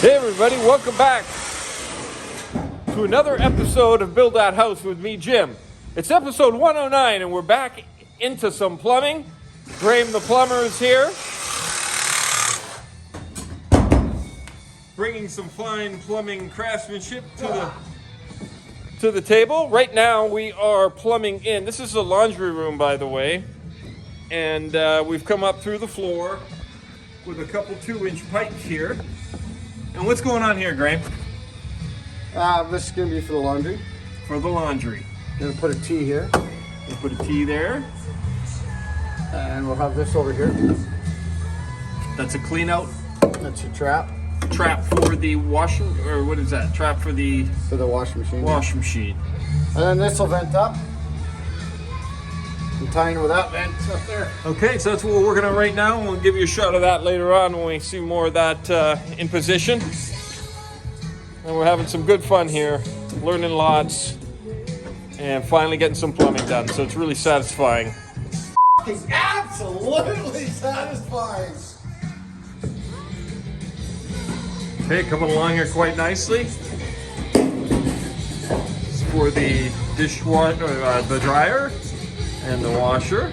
Hey everybody, welcome back to another episode of Build That House with me, Jim. It's episode 109 and we're back into some plumbing. Graham the plumber is here, bringing some fine plumbing craftsmanship to the table. Right now we are plumbing in. This is the laundry room, by the way, and we've come up through the floor with a couple 2-inch pipes here. And what's going on here, Graham? This is going to be for the laundry. For the laundry. Going to put a T here. We'll put a T there. And we'll have this over here. That's a clean out That's your trap. trap for the washing, or what is that? Trap for the For the washing machine. washing machine. And then this will vent up. And tying with that vent up there. Okay, so that's what we're working on right now. We'll give you a shot of that later on when we see more of that in position. And we're having some good fun here, learning lots, and finally getting some plumbing done. So it's really satisfying. Absolutely satisfying. Okay, coming along here quite nicely. It's for the dishwasher, the dryer, and the washer.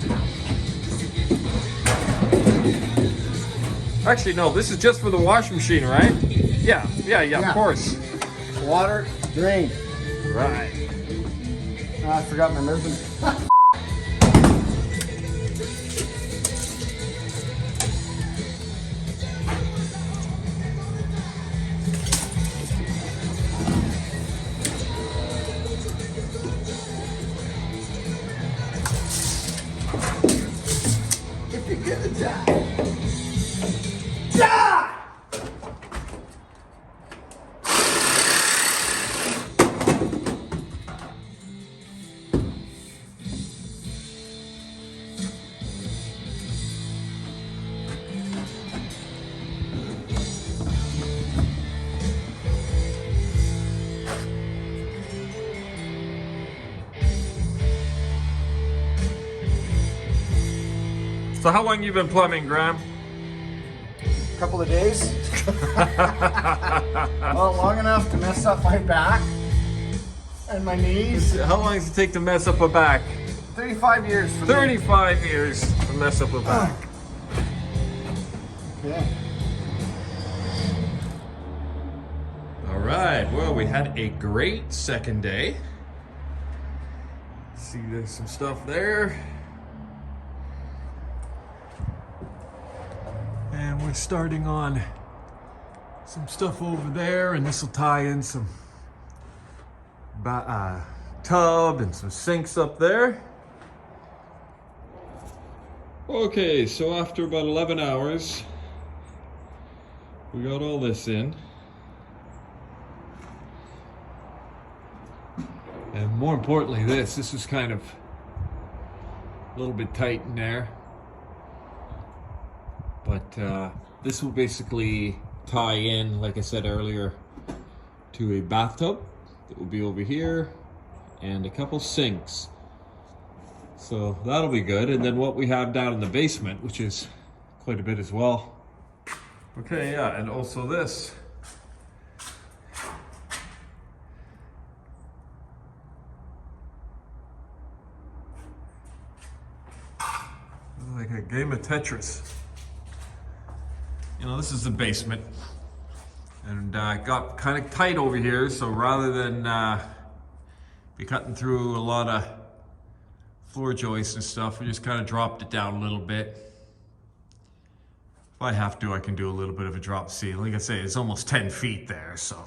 Actually, no, this is just for the washing machine, right? Yeah, of course. Water, drain. Right. I forgot my measurement. If you're gonna die. Die! So how long you been plumbing, Graham? Couple of days. Well, long enough to mess up my back and my knees. How long does it take to mess up a back? 35 years for me. 35 years to mess up a back. Yeah. All right, well, we had a great second day. See, there's some stuff there. And we're starting on some stuff over there, and this will tie in some tub and some sinks up there. Okay, so after about 11 hours, we got all this in. And more importantly, this is kind of a little bit tight in there. But this will basically tie in, like I said earlier, to a bathtub that will be over here and a couple sinks. So that'll be good. And then what we have down in the basement, which is quite a bit as well. Okay, yeah, and also this. Like a game of Tetris. You know, this is the basement, and it got kind of tight over here, so rather than be cutting through a lot of floor joists and stuff, we just kind of dropped it down a little bit. If I have to, I can do a little bit of a drop ceiling. Like I say, it's almost 10 feet there, so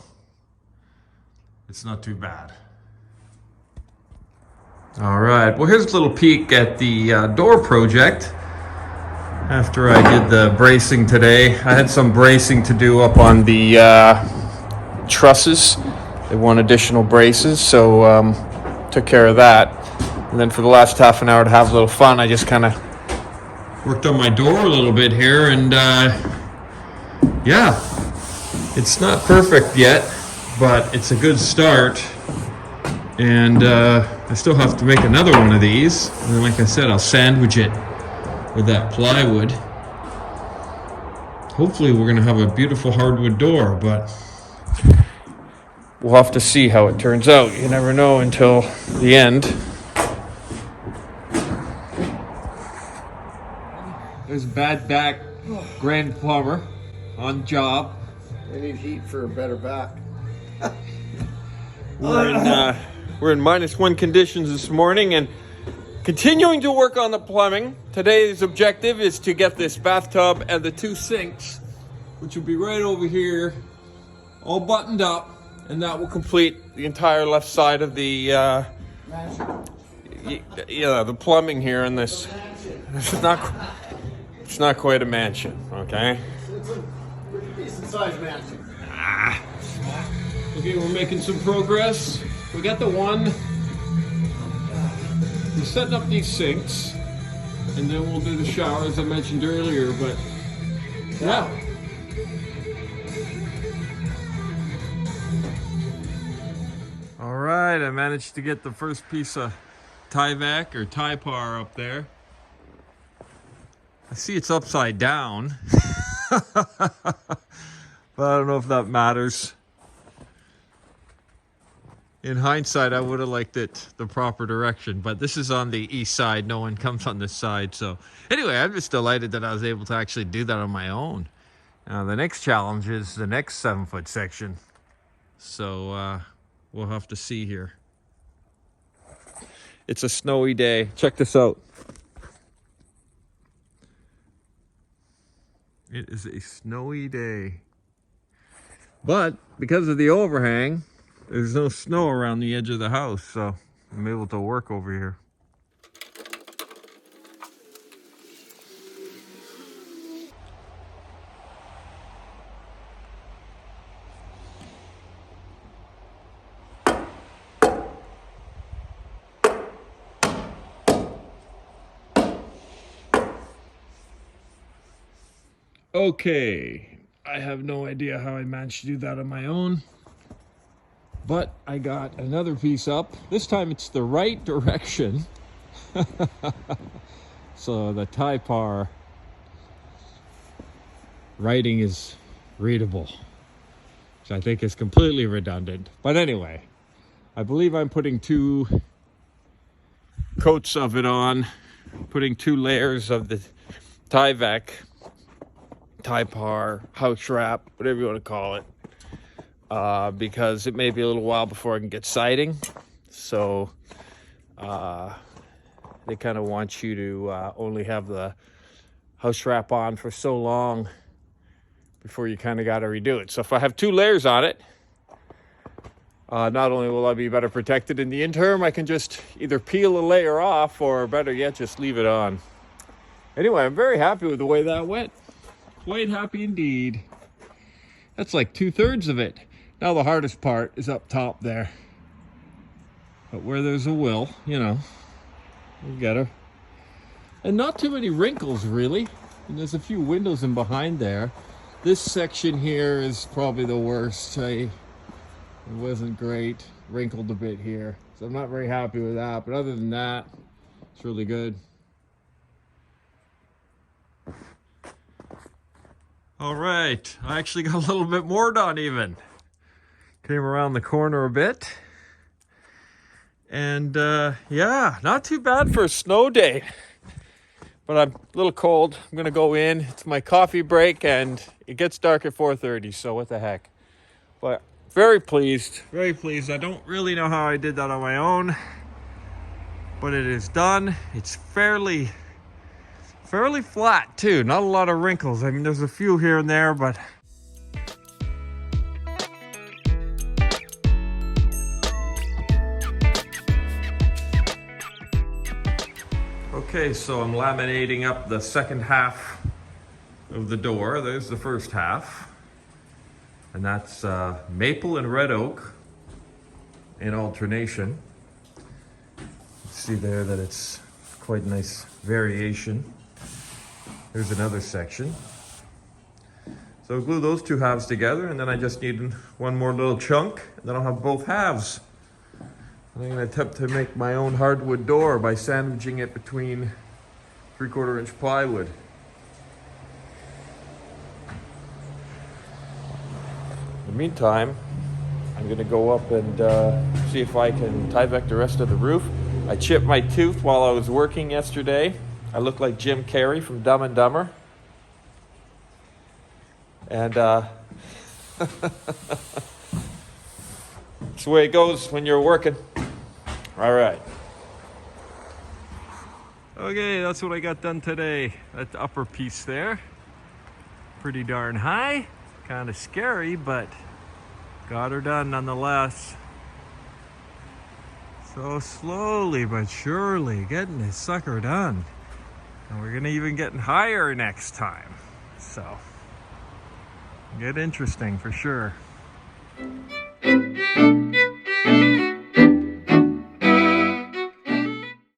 it's not too bad. All right, well, here's a little peek at the door project. After I did the bracing today, I had some bracing to do up on the trusses. They want additional braces, so took care of that. And then for the last half an hour to have a little fun, I just kind of worked on my door a little bit here, and yeah, it's not perfect yet, but it's a good start. And I still have to make another one of these, and then, like I said, I'll sandwich it with that plywood. hopefully we're gonna have a beautiful hardwood door, but we'll have to see how it turns out. You never know until the end. There's Bad Back Grand Plumber on job. I need heat for a better back. We're in -1 conditions this morning and continuing to work on the plumbing. Today's objective is to get this bathtub and the 2 sinks, which will be right over here, all buttoned up, and that will complete the entire left side of the the plumbing here in this. It's not quite a mansion, okay? It's a pretty decent sized mansion. Okay, we're making some progress. We got the one. We're setting up these sinks, and then we'll do the shower as I mentioned earlier, but yeah. All right, I managed to get the first piece of Tyvek or Typar up there. I see it's upside down, but I don't know if that matters. In hindsight, I would have liked it the proper direction, but this is on the east side. No one comes on this side. So anyway, I'm just delighted that I was able to actually do that on my own. Now, the next challenge is the next 7-foot section. So we'll have to see here. It's a snowy day. Check this out. It is a snowy day. But because of the overhang, there's no snow around the edge of the house, so I'm able to work over here. Okay, I have no idea how I managed to do that on my own. But I got another piece up. This time it's the right direction. So the Typar writing is readable, which I think is completely redundant. But anyway, I believe I'm putting 2 coats of it on, putting 2 layers of the Tyvek, Typar, house wrap, whatever you want to call it. Because it may be a little while before I can get siding. So they kind of want you to only have the house wrap on for so long before you kind of got to redo it. So if I have 2 layers on it, not only will I be better protected in the interim, I can just either peel a layer off or better yet, just leave it on. Anyway, I'm very happy with the way that went. Quite happy indeed. That's like 2/3 of it. Now the hardest part is up top there. But where there's a will, you know, we get her. And not too many wrinkles, really. And there's a few windows in behind there. This section here is probably the worst. It wasn't great. Wrinkled a bit here. So I'm not very happy with that. But other than that, it's really good. All right, I actually got a little bit more done even. Came around the corner a bit. And yeah, not too bad for a snow day. But I'm a little cold. I'm gonna go in. It's my coffee break and it gets dark at 4:30, so what the heck. But very pleased, very pleased. I don't really know how I did that on my own, but it is done. It's fairly flat too, not a lot of wrinkles. I mean, there's a few here and there, but okay, so I'm laminating up the second half of the door. There's the first half, and that's maple and red oak in alternation. See there that it's quite a nice variation. There's another section. So I'll glue those 2 halves together, and then I just need one more little chunk, and then I'll have both halves. I'm going to attempt to make my own hardwood door by sandwiching it between 3/4 inch plywood. the meantime, I'm gonna go up and see if I can Tyvek the rest of the roof. I chipped my tooth while I was working yesterday. I look like Jim Carrey from Dumb and Dumber. And that's the way it goes when you're working. All right. Okay, that's what I got done today. That upper piece there. Pretty darn high. Kind of scary, but got her done nonetheless. So slowly but surely getting this sucker done. And we're gonna even get higher next time. So, get interesting for sure.